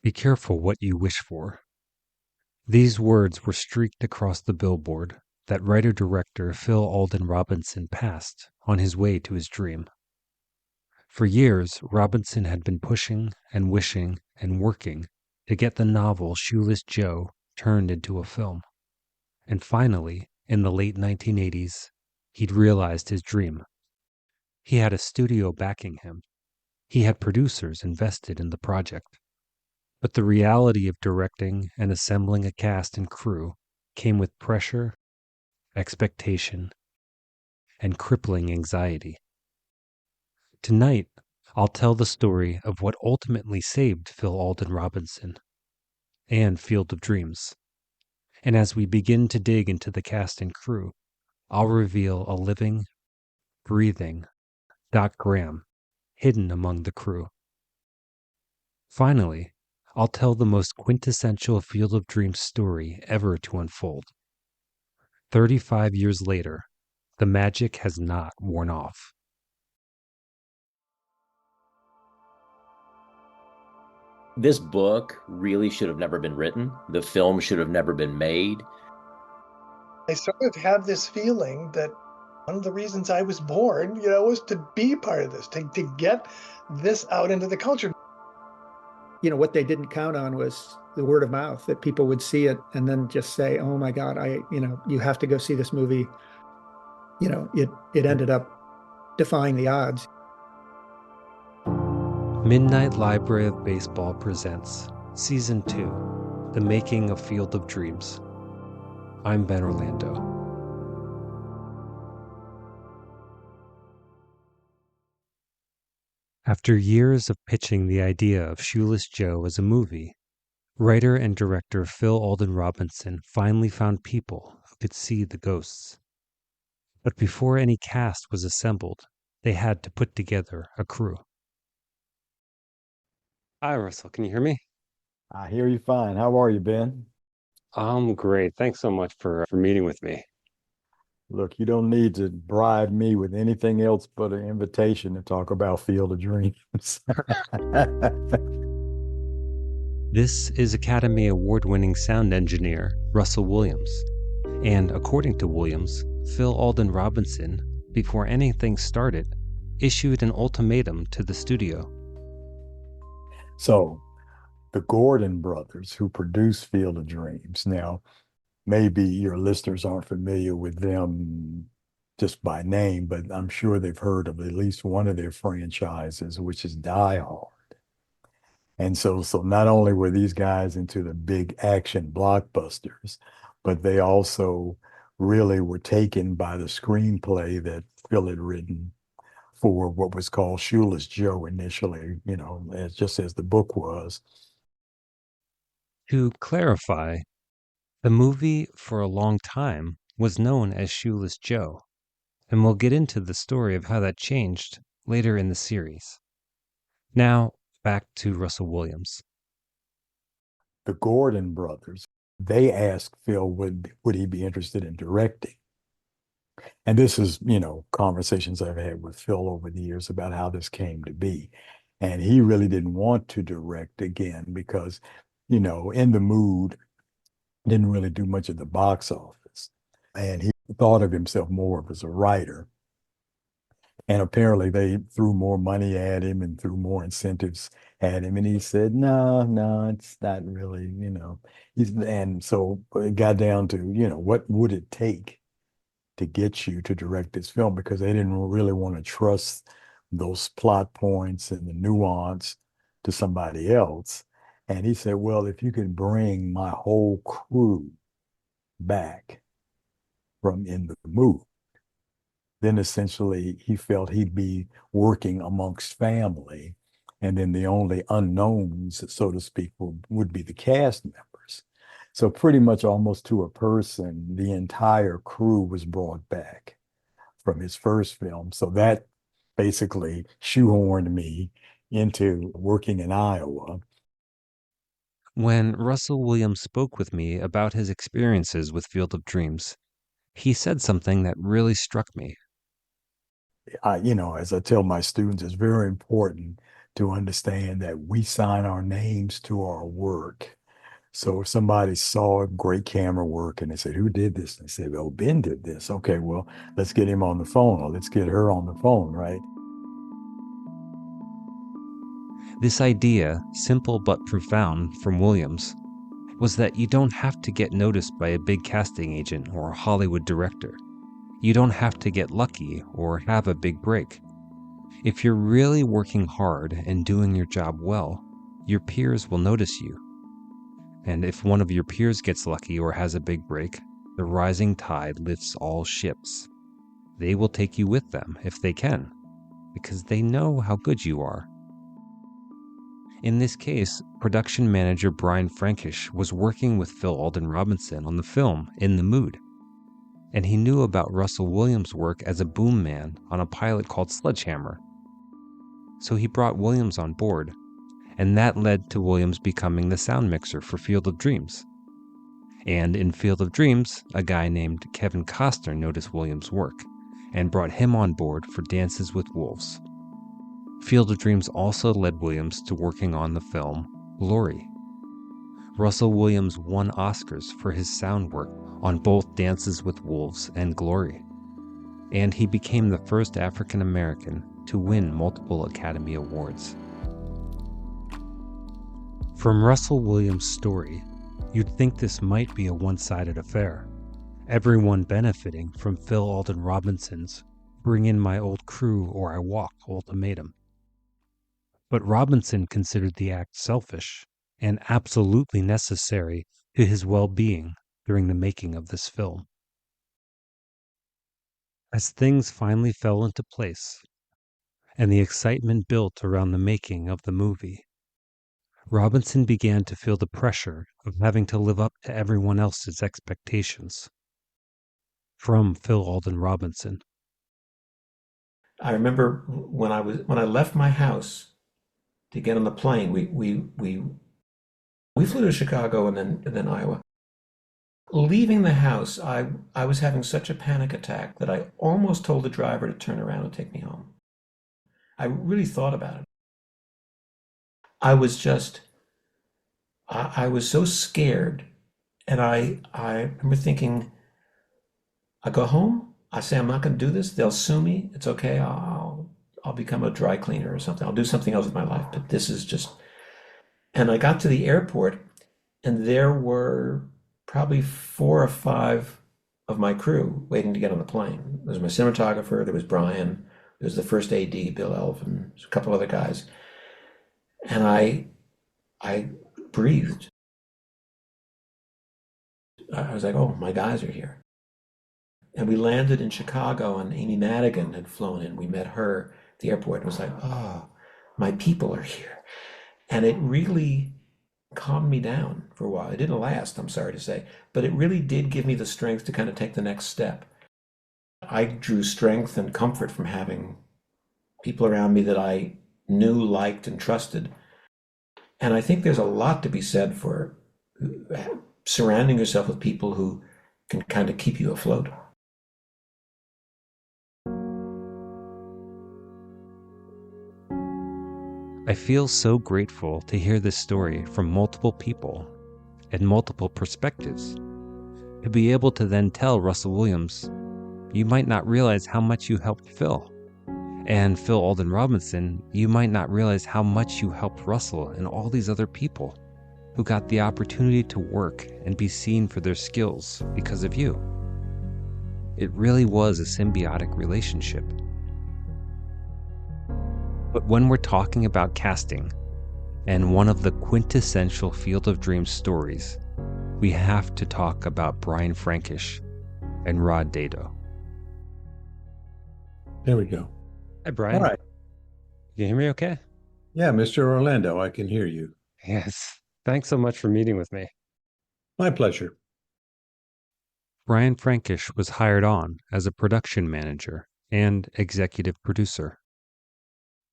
Be careful what you wish for. These words were streaked across the billboard that writer-director Phil Alden Robinson passed on his way to his dream. For years, Robinson had been pushing and wishing and working to get the novel Shoeless Joe turned into a film. And finally, in the late 1980s, he'd realized his dream. He had a studio backing him. He had producers invested in the project. But the reality of directing and assembling a cast and crew came with pressure, expectation, and crippling anxiety. Tonight, I'll tell the story of what ultimately saved Phil Alden Robinson and Field of Dreams. And as we begin to dig into the cast and crew, I'll reveal a living, breathing Doc Graham hidden among the crew. Finally, I'll tell the most quintessential Field of Dreams story ever to unfold. 35 years later, the magic has not worn off. This book really should have never been written. The film should have never been made. I sort of have this feeling that one of the reasons I was born, was to be part of this, to get this out into the culture. What they didn't count on was the word of mouth, that people would see it and then just say, oh my God, you have to go see this movie. It ended up defying the odds. Midnight Library of Baseball presents Season 2, The Making of Field of Dreams. I'm Ben Orlando. After years of pitching the idea of Shoeless Joe as a movie, writer and director Phil Alden Robinson finally found people who could see the ghosts. But before any cast was assembled, they had to put together a crew. Hi, Russell. Can you hear me? I hear you fine. How are you, Ben? I'm great. Thanks so much for meeting with me. Look, you don't need to bribe me with anything else but an invitation to talk about Field of Dreams. This is Academy Award-winning sound engineer Russell Williams. And according to Williams, Phil Alden Robinson, before anything started, issued an ultimatum to the studio. So, the Gordon brothers who produced Field of Dreams. Now, maybe your listeners aren't familiar with them just by name, but I'm sure they've heard of at least one of their franchises, which is Die Hard. And so not only were these guys into the big action blockbusters, but they also really were taken by the screenplay that Phil had written for what was called Shoeless Joe initially, just as the book was. To clarify, the movie for a long time was known as Shoeless Joe, and we'll get into the story of how that changed later in the series. Now, back to Russell Williams. The Gordon brothers, they asked Phil would he be interested in directing. And this is, conversations I've had with Phil over the years about how this came to be. And he really didn't want to direct again because, In the Mood didn't really do much at the box office. And he thought of himself more as a writer. And apparently they threw more money at him and threw more incentives at him. And he said, no, it's not really, And so it got down to, what would it take to get you to direct this film? Because they didn't really want to trust those plot points and the nuance to somebody else. And he said, well, if you can bring my whole crew back from In the Mood, then essentially he felt he'd be working amongst family. And then the only unknowns, so to speak, would be the cast members. So pretty much almost to a person, the entire crew was brought back from his first film. So that basically shoehorned me into working in Iowa. When Russell Williams spoke with me about his experiences with Field of Dreams, he said something that really struck me. As I tell my students, it's very important to understand that we sign our names to our work. So if somebody saw great camera work and they said, who did this? And they said, well, Ben did this. Okay, well, let's get him on the phone, or let's get her on the phone, right? This idea, simple but profound from Williams, was that you don't have to get noticed by a big casting agent or a Hollywood director. You don't have to get lucky or have a big break. If you're really working hard and doing your job well, your peers will notice you. And if one of your peers gets lucky or has a big break, the rising tide lifts all ships. They will take you with them if they can, because they know how good you are. In this case, production manager Brian Frankish was working with Phil Alden Robinson on the film In the Mood, and he knew about Russell Williams' work as a boom man on a pilot called Sledgehammer. So he brought Williams on board, and that led to Williams becoming the sound mixer for Field of Dreams. And in Field of Dreams, a guy named Kevin Costner noticed Williams' work and brought him on board for Dances with Wolves. Field of Dreams also led Williams to working on the film Glory. Russell Williams won Oscars for his sound work on both Dances with Wolves and Glory, and he became the first African American to win multiple Academy Awards. From Russell Williams' story, you'd think this might be a one-sided affair, everyone benefiting from Phil Alden Robinson's "bring in my old crew or I walk" ultimatum. But Robinson considered the act selfish and absolutely necessary to his well-being during the making of this film. As things finally fell into place, and the excitement built around the making of the movie, Robinson began to feel the pressure of having to live up to everyone else's expectations. From Phil Alden Robinson. I remember when I left my house to get on the plane, we flew to Chicago and then Iowa. Leaving the house, I was having such a panic attack that I almost told the driver to turn around and take me home. I really thought about it. I was so scared, and I remember thinking, I go home, I say I'm not going to do this, they'll sue me, it's okay, I'll become a dry cleaner or something, I'll do something else with my life, but this is just... And I got to the airport, and there were probably 4 or 5 of my crew waiting to get on the plane. There was my cinematographer, there was Brian, there was the first AD, Bill Elvin, a couple other guys. And I breathed. I was like, oh, my guys are here. And we landed in Chicago, and Amy Madigan had flown in. We met her at the airport, and it was like, oh, my people are here. And it really calmed me down for a while. It didn't last, I'm sorry to say, but it really did give me the strength to kind of take the next step. I drew strength and comfort from having people around me that I knew, liked, and trusted. And I think there's a lot to be said for surrounding yourself with people who can kind of keep you afloat. I feel so grateful to hear this story from multiple people and multiple perspectives. To be able to then tell Russell Williams, you might not realize how much you helped Phil. And Phil Alden Robinson, you might not realize how much you helped Russell and all these other people who got the opportunity to work and be seen for their skills because of you. It really was a symbiotic relationship. But when we're talking about casting, and one of the quintessential Field of Dreams stories, we have to talk about Brian Frankish and Rod Dedeaux. There we go. Hi, Brian. All right. You hear me okay? Yeah, Mr. Orlando, I can hear you. Yes. Thanks so much for meeting with me. My pleasure. Brian Frankish was hired on as a production manager and executive producer.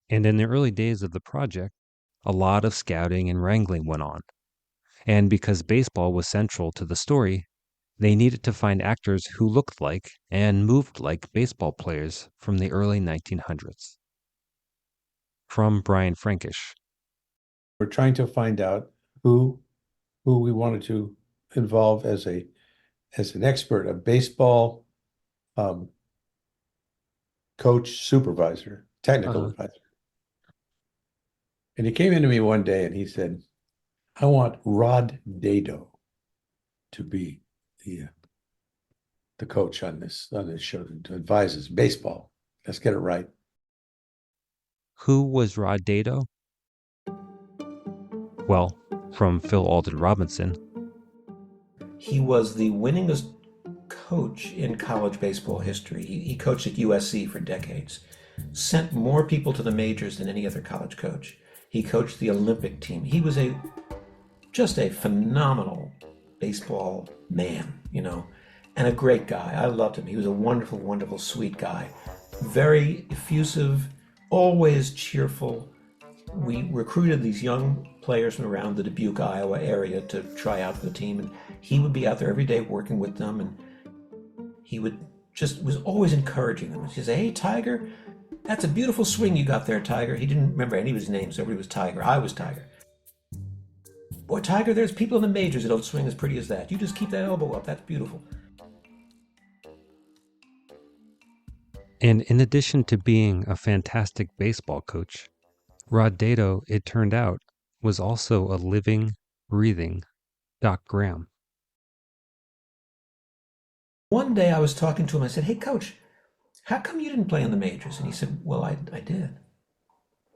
And in the early days of the project, a lot of scouting and wrangling went on. And because baseball was central to the story, they needed to find actors who looked like and moved like baseball players from the early 1900s. from Brian Frankish. We're trying to find out who we wanted to involve as an expert, a baseball coach, supervisor, technical advisor. And he came into me one day and he said, I want Rod Dado to be the coach on this show, to advise us baseball. Let's get it right. Who was Rod Dado? Well, from Phil Alden Robinson. He was the winningest coach in college baseball history. He coached at USC for decades, sent more people to the majors than any other college coach. He coached the Olympic team. He was just a phenomenal baseball man, and a great guy. I loved him. He was a wonderful, wonderful, sweet guy. Very effusive, always cheerful. We recruited these young players from around the Dubuque, Iowa area to try out for the team, and he would be out there every day working with them, and he was always encouraging them. He'd say, hey, Tiger, that's a beautiful swing you got there, Tiger. He didn't remember any of his names. Everybody was Tiger. I was Tiger. Boy, Tiger, there's people in the majors that don't swing as pretty as that. You just keep that elbow up. That's beautiful. And in addition to being a fantastic baseball coach, Rod Dado, it turned out, was also a living, breathing Doc Graham. One day I was talking to him. I said, hey, Coach, how come you didn't play in the majors? And he said, well, I did.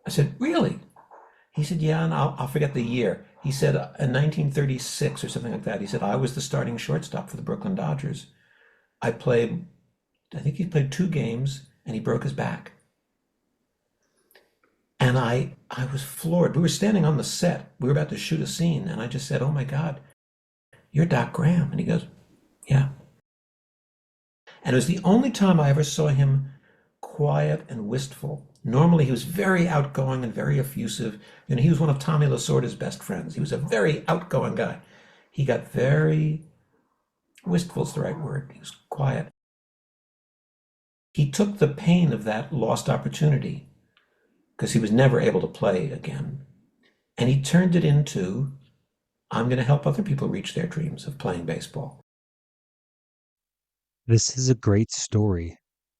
I said, really? He said, yeah, and I'll forget the year. He said, in 1936 or something like that, he said, I was the starting shortstop for the Brooklyn Dodgers. I think he played 2 games, and he broke his back. And I was floored. We were standing on the set. We were about to shoot a scene, and I just said, oh, my God, you're Doc Graham. And he goes, yeah. And it was the only time I ever saw him quiet and wistful. Normally, he was very outgoing and very effusive. He was one of Tommy Lasorda's best friends. He was a very outgoing guy. He got very wistful is the right word. He was quiet. He took the pain of that lost opportunity, because he was never able to play again, and he turned it into, I'm going to help other people reach their dreams of playing baseball. This is a great story,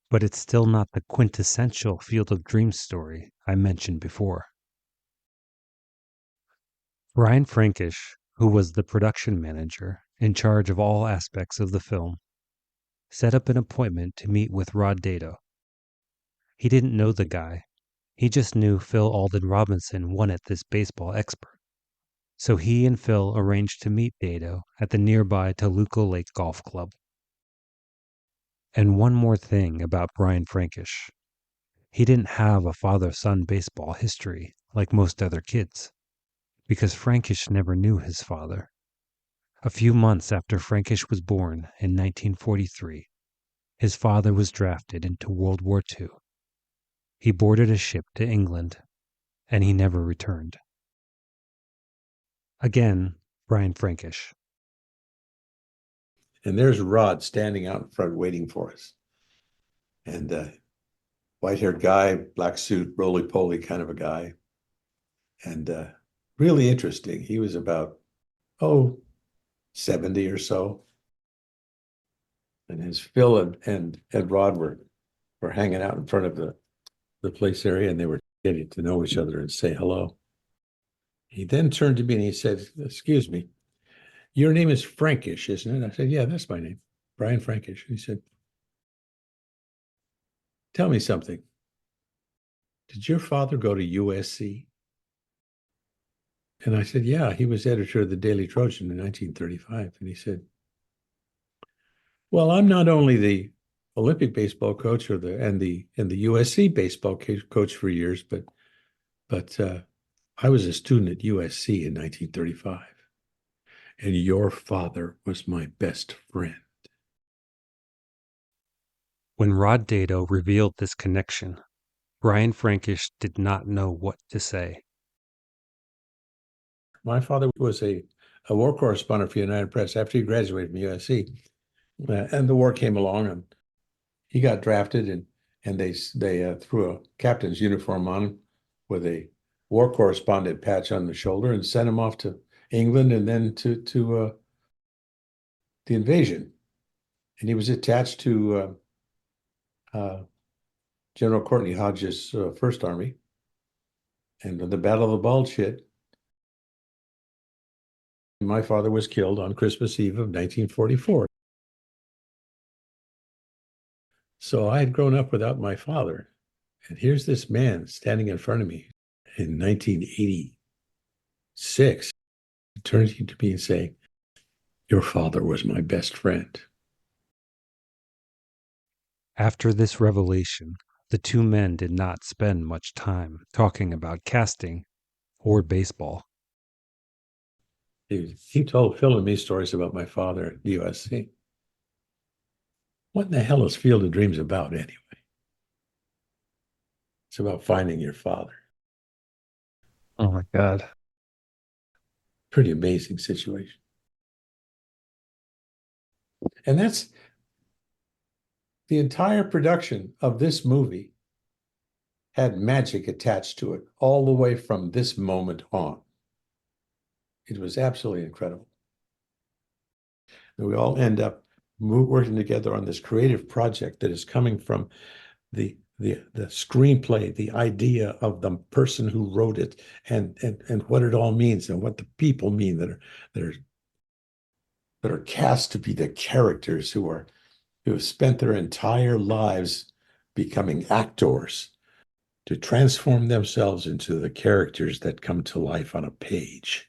but it's still not the quintessential Field of Dreams story I mentioned before. Brian Frankish, who was the production manager in charge of all aspects of the film, set up an appointment to meet with Rod Dado. He didn't know the guy. He just knew Phil Alden Robinson wanted this baseball expert. So he and Phil arranged to meet Dado at the nearby Toluca Lake Golf Club. And one more thing about Brian Frankish. He didn't have a father-son baseball history like most other kids, because Frankish never knew his father. A few months after Frankish was born in 1943, his father was drafted into World War II. He boarded a ship to England, and he never returned. Again, Brian Frankish. And there's Rod standing out in front waiting for us. And white-haired guy, black suit, roly-poly kind of a guy. And really interesting. He was about, 70 or so. And as Phil and Rod were hanging out in front of the place area, and they were getting to know each other and say hello. He then turned to me and he said, excuse me, your name is Frankish, isn't it? I said, yeah, that's my name, Brian Frankish. He said, tell me something. Did your father go to USC? And I said, yeah, he was editor of the Daily Trojan in 1935. And he said, well, I'm not only the Olympic baseball coach and the USC baseball coach for years, but I was a student at USC in 1935, and your father was my best friend. When Rod Dado revealed this connection, Brian Frankish did not know what to say. My father was a war correspondent for United Press after he graduated from USC, and the war came along, and he got drafted, and they threw a captain's uniform on him, with a war correspondent patch on the shoulder and sent him off to England and then to the invasion. And he was attached to General Courtney Hodges' First Army. And when the Battle of the Bulge hit, my father was killed on Christmas Eve of 1944. So I had grown up without my father. And here's this man standing in front of me in 1986, turning to me and saying, "Your father was my best friend." After this revelation, the two men did not spend much time talking about casting or baseball. He told Phil and me stories about my father at USC. What in the hell is Field of Dreams about anyway? It's about finding your father. Oh my God. Pretty amazing situation. And that's the entire production of this movie had magic attached to it all the way from this moment on. It was absolutely incredible. And we all end up working together on this creative project that is coming from the screenplay, the idea of the person who wrote it, and what it all means, and what the people mean that are cast to be the characters who have spent their entire lives becoming actors to transform themselves into the characters that come to life on a page.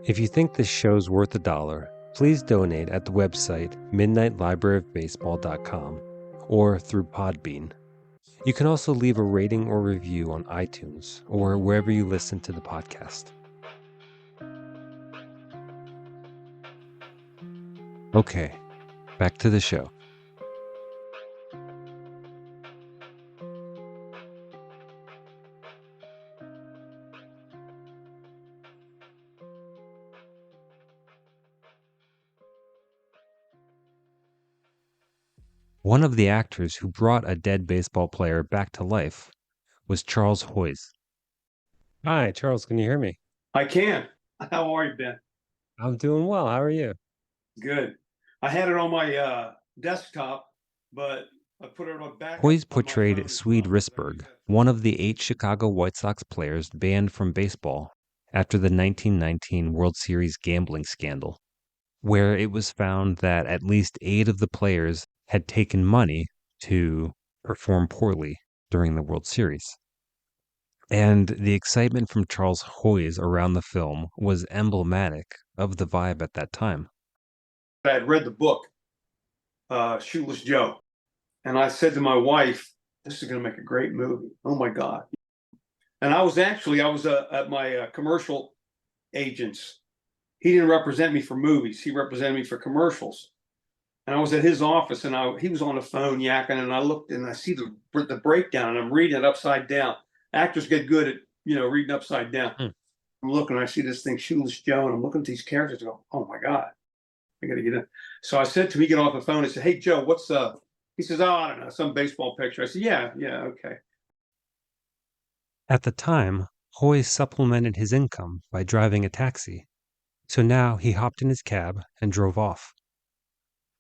If you think this show's worth $1, please donate at the website midnightlibraryofbaseball.com or through Podbean. You can also leave a rating or review on iTunes or wherever you listen to the podcast. Okay, back to the show. One of the actors who brought a dead baseball player back to life was Charles Hoyes. Hi, Charles, can you hear me? I can. How are you, Ben? I'm doing well. How are you? Good. I had it on my desktop, but I put it on back. Hoyes portrayed Swede Risberg, one of the 8 Chicago White Sox players banned from baseball after the 1919 World Series gambling scandal, where it was found that at least 8 of the players had taken money to perform poorly during the World Series. And the excitement from Charles Hoyes around the film was emblematic of the vibe at that time. I had read the book, Shoeless Joe, and I said to my wife, "This is going to make a great movie. Oh my God." And I was at my commercial agent's. He didn't represent me for movies. He represented me for commercials. And I was at his office, and he was on the phone yakking, and I looked and I see the breakdown, and I'm reading it upside down. Actors get good at reading upside down. I'm looking, and I see this thing, Shoeless Joe, and I'm looking at these characters and go, "Oh my God, I got to get in." So I said to him, he get off the phone and said, "Hey Joe, what's up?" He says, "Oh, I don't know, some baseball picture." I said, yeah, okay. At the time, Hoyes supplemented his income by driving a taxi. So now he hopped in his cab and drove off.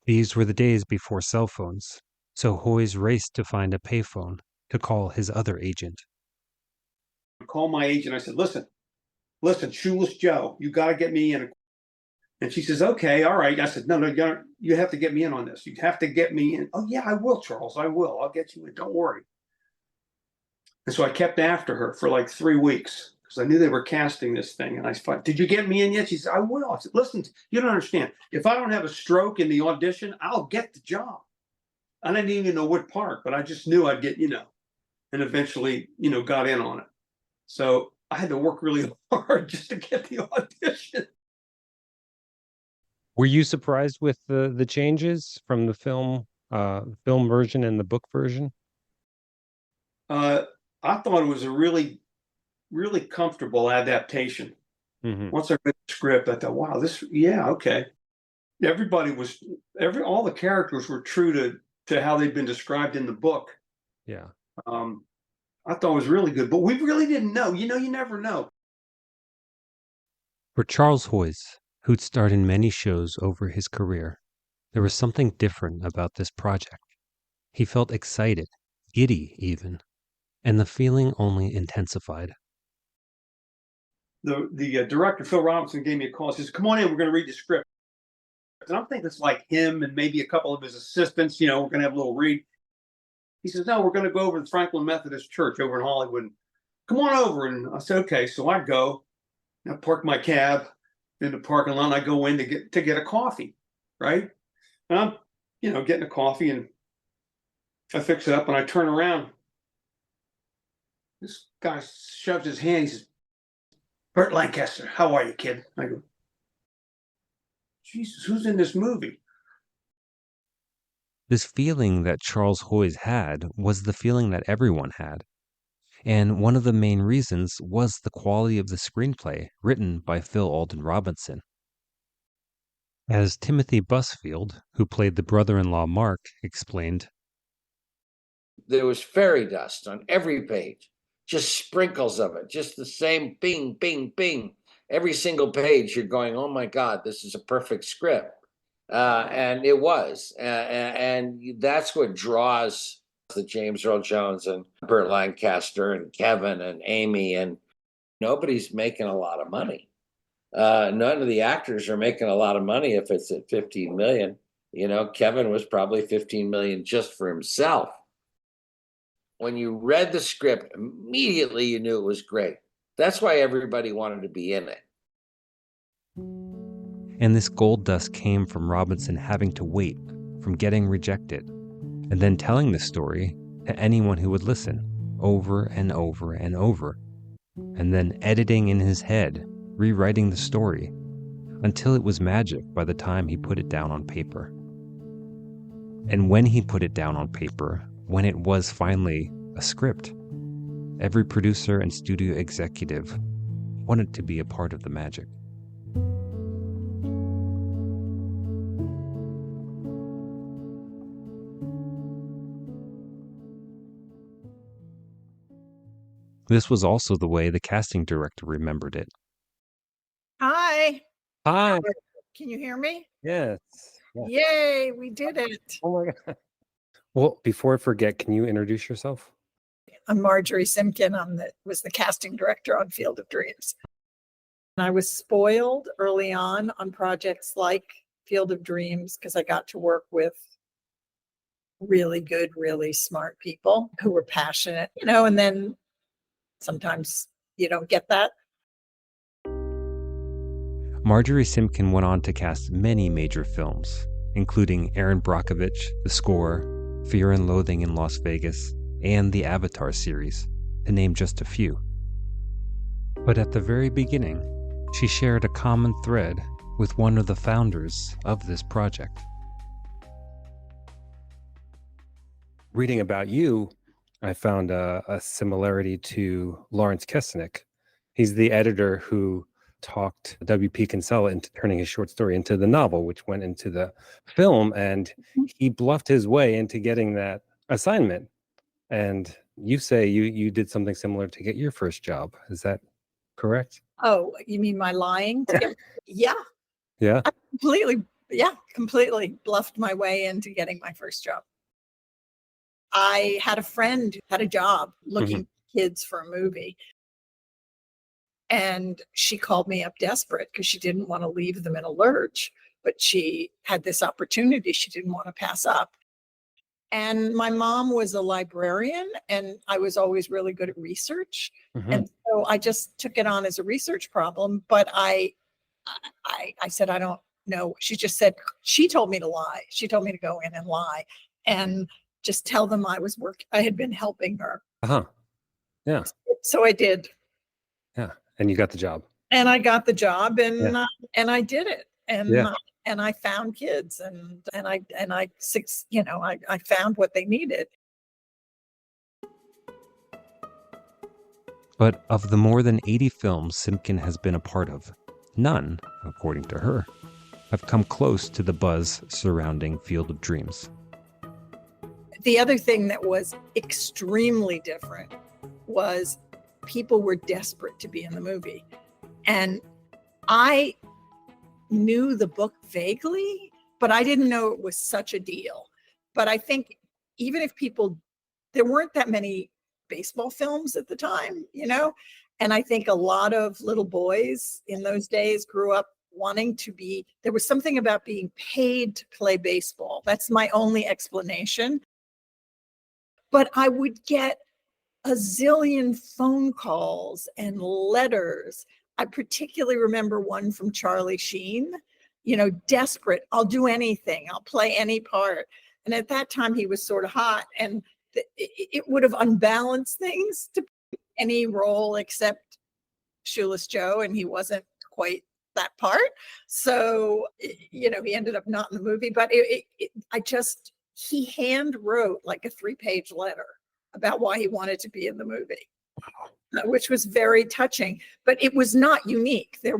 These were the days before cell phones, so Hoyes raced to find a payphone to call his other agent. I called my agent. I said, listen, Shoeless Joe, you got to get me in. And she says, "Okay, all right." I said, no, you have to get me in on this. You have to get me in. "Oh yeah, I will, Charles. I will. I'll get you in. Don't worry." And so I kept after her for like 3 weeks because I knew they were casting this thing. And I thought, "Did you get me in yet?" She said, "I will." I said, "Listen, you don't understand. If I don't have a stroke in the audition, I'll get the job." I didn't even know what part, but I just knew I'd get, and eventually, got in on it. So I had to work really hard just to get the audition. Were you surprised with the changes from the film version and the book version? I thought it was a really really comfortable adaptation. Mhm. Once I read the script, I thought, wow, okay. All the characters were true to how they'd been described in the book. Yeah. I thought it was really good, but we really didn't know. You never know. For Charles Hoyes, who'd starred in many shows over his career, there was something different about this project. He felt excited, giddy even, and the feeling only intensified. The director, Phil Robinson, gave me a call. He says, come on in, we're going to read the script. And I'm thinking it's like him and maybe a couple of his assistants, we're going to have a little read. He says, no, we're going to go over to Franklin Methodist Church over in Hollywood. Come on over. And I said, okay. So I go, I park my cab in the parking lot, and I go in to get a coffee, right? And I'm, getting a coffee, and I fix it up, and I turn around. This guy shoves his hand. He says, Burt Lancaster, how are you, kid? I go, Jesus, who's in this movie? This feeling that Charles Hoyes had was the feeling that everyone had. And one of the main reasons was the quality of the screenplay written by Phil Alden Robinson. As Timothy Busfield, who played the brother-in-law Mark, explained, there was fairy dust on every page, just sprinkles of it, just the same bing, bing, bing. Every single page you're going, oh my God, this is a perfect script. And it was. And that's what draws the James Earl Jones and Burt Lancaster and Kevin and Amy. And nobody's making a lot of money. None of the actors are making a lot of money if it's at 15 million. Kevin was probably 15 million just for himself. When you read the script, immediately you knew it was great. That's why everybody wanted to be in it. and this gold dust came from Robinson having to wait, from getting rejected, and then telling the story to anyone who would listen, over and over and over, and then editing in his head, rewriting the story, until it was magic by the time he put it down on paper. And when he put it down on paper, when it was finally a script, every producer and studio executive wanted to be a part of the magic. This was also the way the casting director remembered it. Hi. Hi. Can you hear me? Yes. Yay, we did it. Oh my God. Well, before I forget, can you introduce yourself? I'm Marjorie Simkin. Was the casting director on Field of Dreams. And I was spoiled early on projects like Field of Dreams because I got to work with really good, really smart people who were passionate, and then sometimes you don't get that. Marjorie Simkin went on to cast many major films, including Aaron Brockovich, The Score, Fear and Loathing in Las Vegas, and the Avatar series, to name just a few. But at the very beginning, she shared a common thread with one of the founders of this project. Reading about you, I found a similarity to Lawrence Kesnick. He's the editor who talked W.P. Kinsella into turning his short story into the novel, which went into the film, and he bluffed his way into getting that assignment. And you say you did something similar to get your first job. Is that correct? Oh, you mean my lying? Yeah. Yeah. I completely bluffed my way into getting my first job. I had a friend who had a job looking for kids for a movie. And she called me up desperate because she didn't want to leave them in a lurch, but she had this opportunity she didn't want to pass up. And my mom was a librarian, and I was always really good at research. And so I just took it on as a research problem. But I said, I don't know. She just said, she told me to lie. She told me to go in and lie and just tell them I had been helping her. Yeah. So I did. Yeah. And you got the job. And I got the job, and I did it. And I found kids, and I found what they needed. But of the more than 80 films Simkin has been a part of, none, according to her, have come close to the buzz surrounding Field of Dreams. The other thing that was extremely different was people were desperate to be in the movie. And I knew the book vaguely, but I didn't know it was such a deal. But I think even if there weren't that many baseball films at the time, and I think a lot of little boys in those days grew up wanting to there was something about being paid to play baseball. That's my only explanation. But I would get a zillion phone calls and letters. I particularly remember one from Charlie Sheen, desperate. I'll do anything. I'll play any part. And at that time, he was sort of hot, and it would have unbalanced things to any role except Shoeless Joe, and he wasn't quite that part. So, he ended up not in the movie, but he hand wrote like a 3-page letter about why he wanted to be in the movie, which was very touching, but it was not unique. There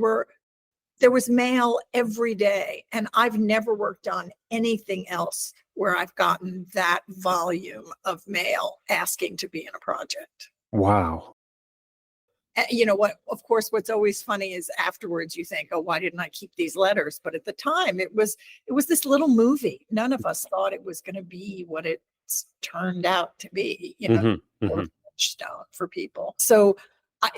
was mail every day, and I've never worked on anything else where I've gotten that volume of mail asking to be in a project. Wow. Of course, what's always funny is afterwards you think, oh, why didn't I keep these letters? But at the time it was this little movie. None of us thought it was going to be what it's turned out to be, stone for people. So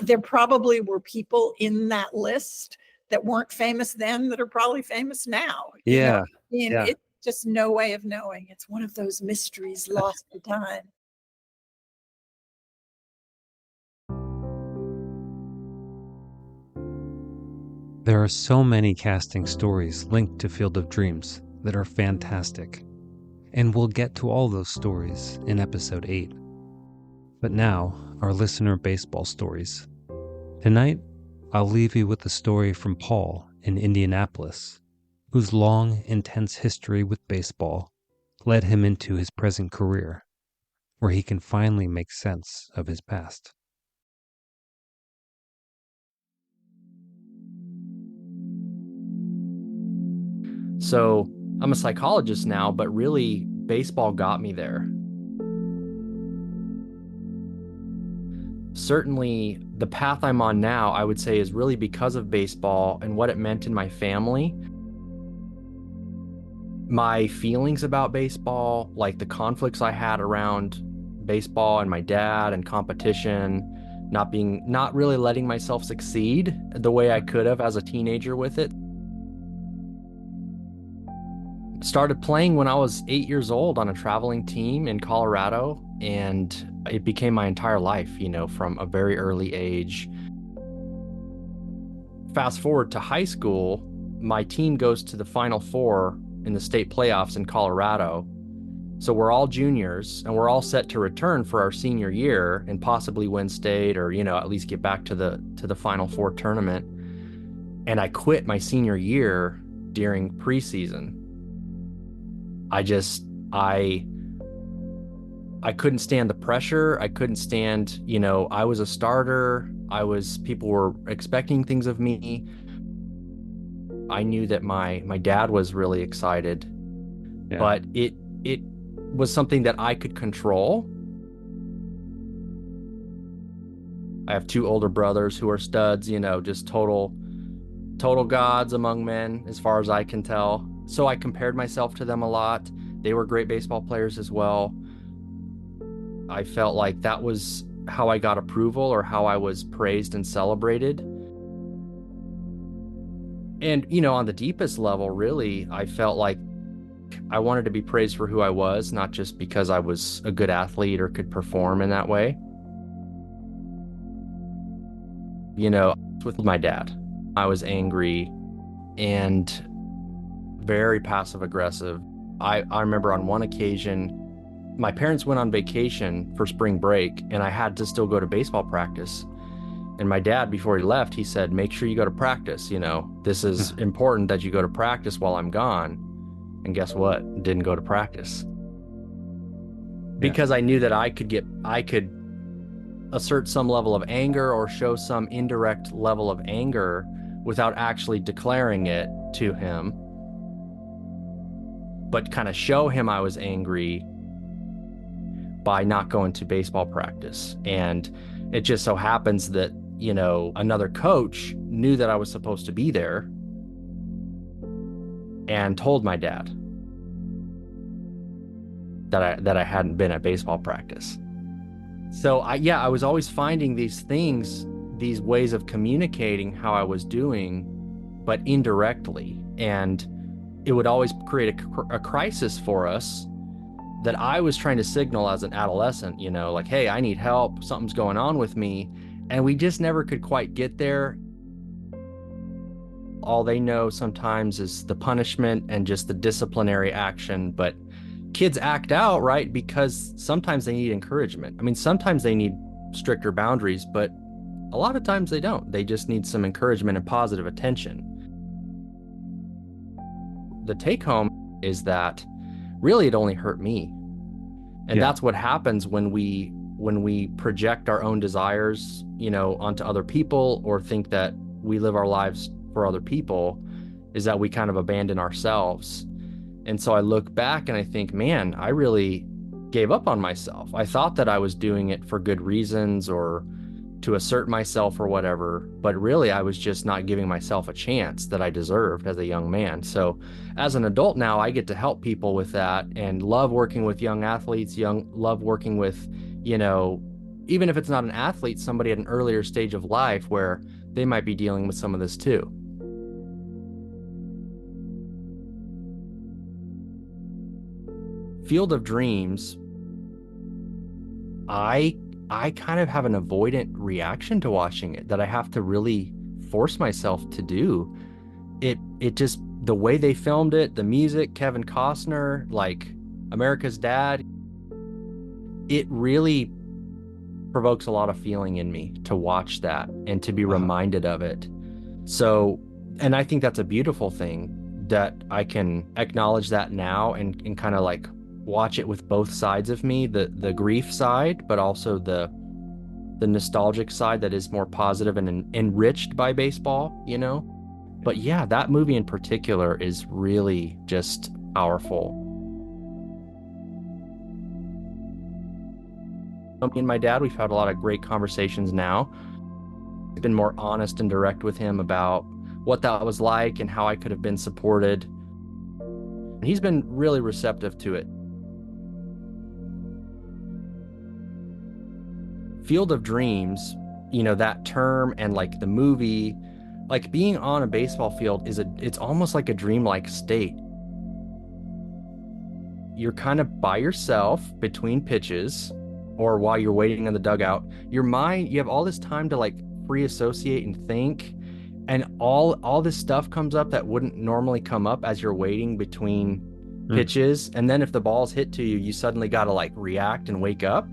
there probably were people in that list that weren't famous then that are probably famous now. Yeah. It's just no way of knowing. It's one of those mysteries lost to time. There are so many casting stories linked to Field of Dreams that are fantastic, and we'll get to all those stories in episode 8. But now, our listener baseball stories. Tonight, I'll leave you with a story from Paul in Indianapolis, whose long, intense history with baseball led him into his present career, where he can finally make sense of his past. So I'm a psychologist now, but really baseball got me there. Certainly the path I'm on now, I would say, is really because of baseball and what it meant in my family. My feelings about baseball, like the conflicts I had around baseball and my dad and competition, not really letting myself succeed the way I could have as a teenager with it. Started playing when I was 8 years old on a traveling team in Colorado, and it became my entire life, from a very early age. Fast forward to high school, my team goes to the Final Four in the state playoffs in Colorado. So we're all juniors, and we're all set to return for our senior year and possibly win state, or at least get back to the Final Four tournament. And I quit my senior year during preseason. I couldn't stand the pressure. I couldn't stand, I was a starter. People were expecting things of me. I knew that my dad was really excited, but it was something that I could control. I have 2 older brothers who are studs, just total gods among men, as far as I can tell. So I compared myself to them a lot. They were great baseball players as well. I felt like that was how I got approval, or how I was praised and celebrated. And, on the deepest level, really, I felt like I wanted to be praised for who I was, not just because I was a good athlete or could perform in that way. With my dad, I was angry and very passive aggressive. I remember on one occasion, my parents went on vacation for spring break, and I had to still go to baseball practice. And my dad, before he left, he said, make sure you go to practice. This is important that you go to practice while I'm gone. And guess what? Didn't go to practice. Because I knew that I could assert some level of anger or show some indirect level of anger without actually declaring it to him, but kind of show him I was angry by not going to baseball practice. And it just so happens that, you know, another coach knew that I was supposed to be there and told my dad that I hadn't been at baseball practice. So I was always finding these things, these ways of communicating how I was doing, but indirectly. And it would always create a crisis for us that I was trying to signal as an adolescent, you know, like, hey, I need help, something's going on with me. And we just never could quite get there. All they know sometimes is the punishment and just the disciplinary action, but kids act out, right? Because sometimes they need encouragement. I mean, sometimes they need stricter boundaries, but a lot of times they don't. They just need some encouragement and positive attention. The take home is that really it only hurt me. And that's what happens when we project our own desires, you know, onto other people, or think that we live our lives for other people, is that we kind of abandon ourselves. And so I look back and I think, man, I really gave up on myself. I thought that I was doing it for good reasons or to assert myself or whatever, but really I was just not giving myself a chance that I deserved as a young man. So as an adult now, I get to help people with that and love working with young athletes, love working with, you know, even if it's not an athlete, somebody at an earlier stage of life where they might be dealing with some of this too. Field of Dreams, I kind of have an avoidant reaction to watching it that I have to really force myself to do. It just, the way they filmed it, the music, Kevin Costner, like America's Dad, it really provokes a lot of feeling in me to watch that and to be reminded of it. So, and I think that's a beautiful thing that I can acknowledge that now and kind of like watch it with both sides of me, the grief side, but also the nostalgic side that is more positive and enriched by baseball, you know? But yeah, that movie in particular is really just powerful. Me and my dad, we've had a lot of great conversations now. I've been more honest and direct with him about what that was like and how I could have been supported. He's been really receptive to it. Field of Dreams, you know, that term and like the movie, like being on a baseball field it's almost like a dreamlike state. You're kind of by yourself between pitches or while you're waiting in the dugout. Your mind, you have all this time to like free associate and think, and all this stuff comes up that wouldn't normally come up as you're waiting between pitches. And then if the ball's hit to you, you suddenly got to like react and wake up.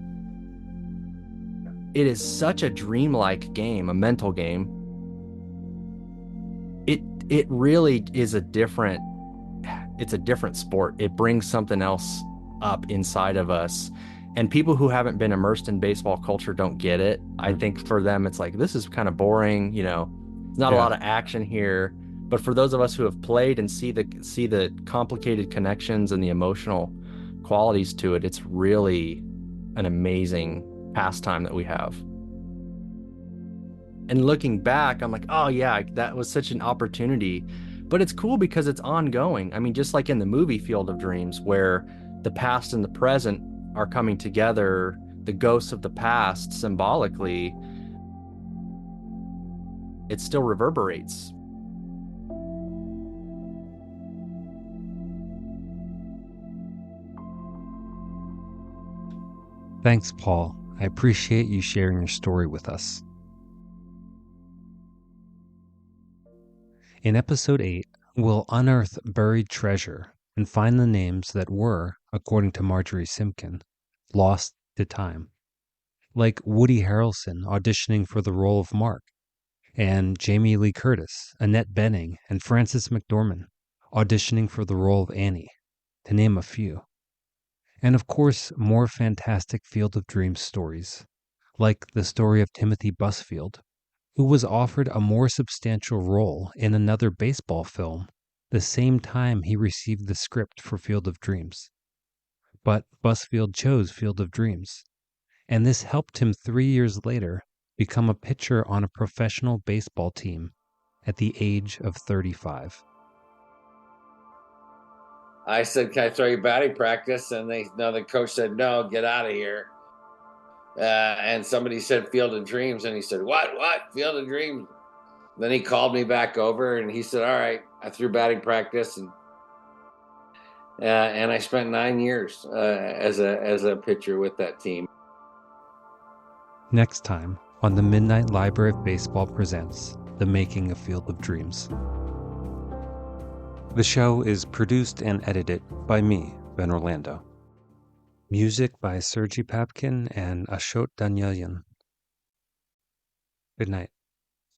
It is such a dreamlike game, a mental game. It really is it's a different sport. It brings something else up inside of us. And people who haven't been immersed in baseball culture don't get it. I think for them, it's like, this is kind of boring, you know, there's not a lot of action here. But for those of us who have played and see the complicated connections and the emotional qualities to it, it's really an amazing pastime that we have. And looking back, I'm like, oh yeah, that was such an opportunity. But it's cool because it's ongoing. I mean, just like in the movie Field of Dreams, where the past and the present are coming together, the ghosts of the past symbolically, it still reverberates. Thanks, Paul. I appreciate you sharing your story with us. In episode 8, we'll unearth buried treasure and find the names that were, according to Marjorie Simkin, lost to time. Like Woody Harrelson auditioning for the role of Mark, and Jamie Lee Curtis, Annette Bening, and Frances McDormand auditioning for the role of Annie, to name a few. And of course, more fantastic Field of Dreams stories, like the story of Timothy Busfield, who was offered a more substantial role in another baseball film the same time he received the script for Field of Dreams. But Busfield chose Field of Dreams, and this helped him 3 years later become a pitcher on a professional baseball team at the age of 35. I said, "Can I throw you batting practice?" And the coach said, "No, get out of here." And somebody said Field of Dreams, and he said, What? Field of Dreams? Then he called me back over, and he said, "All right." I threw batting practice, and I spent 9 years as a pitcher with that team. Next time on the Midnight Library of Baseball presents The Making of Field of Dreams. The show is produced and edited by me, Ben Orlando. Music by Sergei Papkin and Ashot Danielyan. Good night.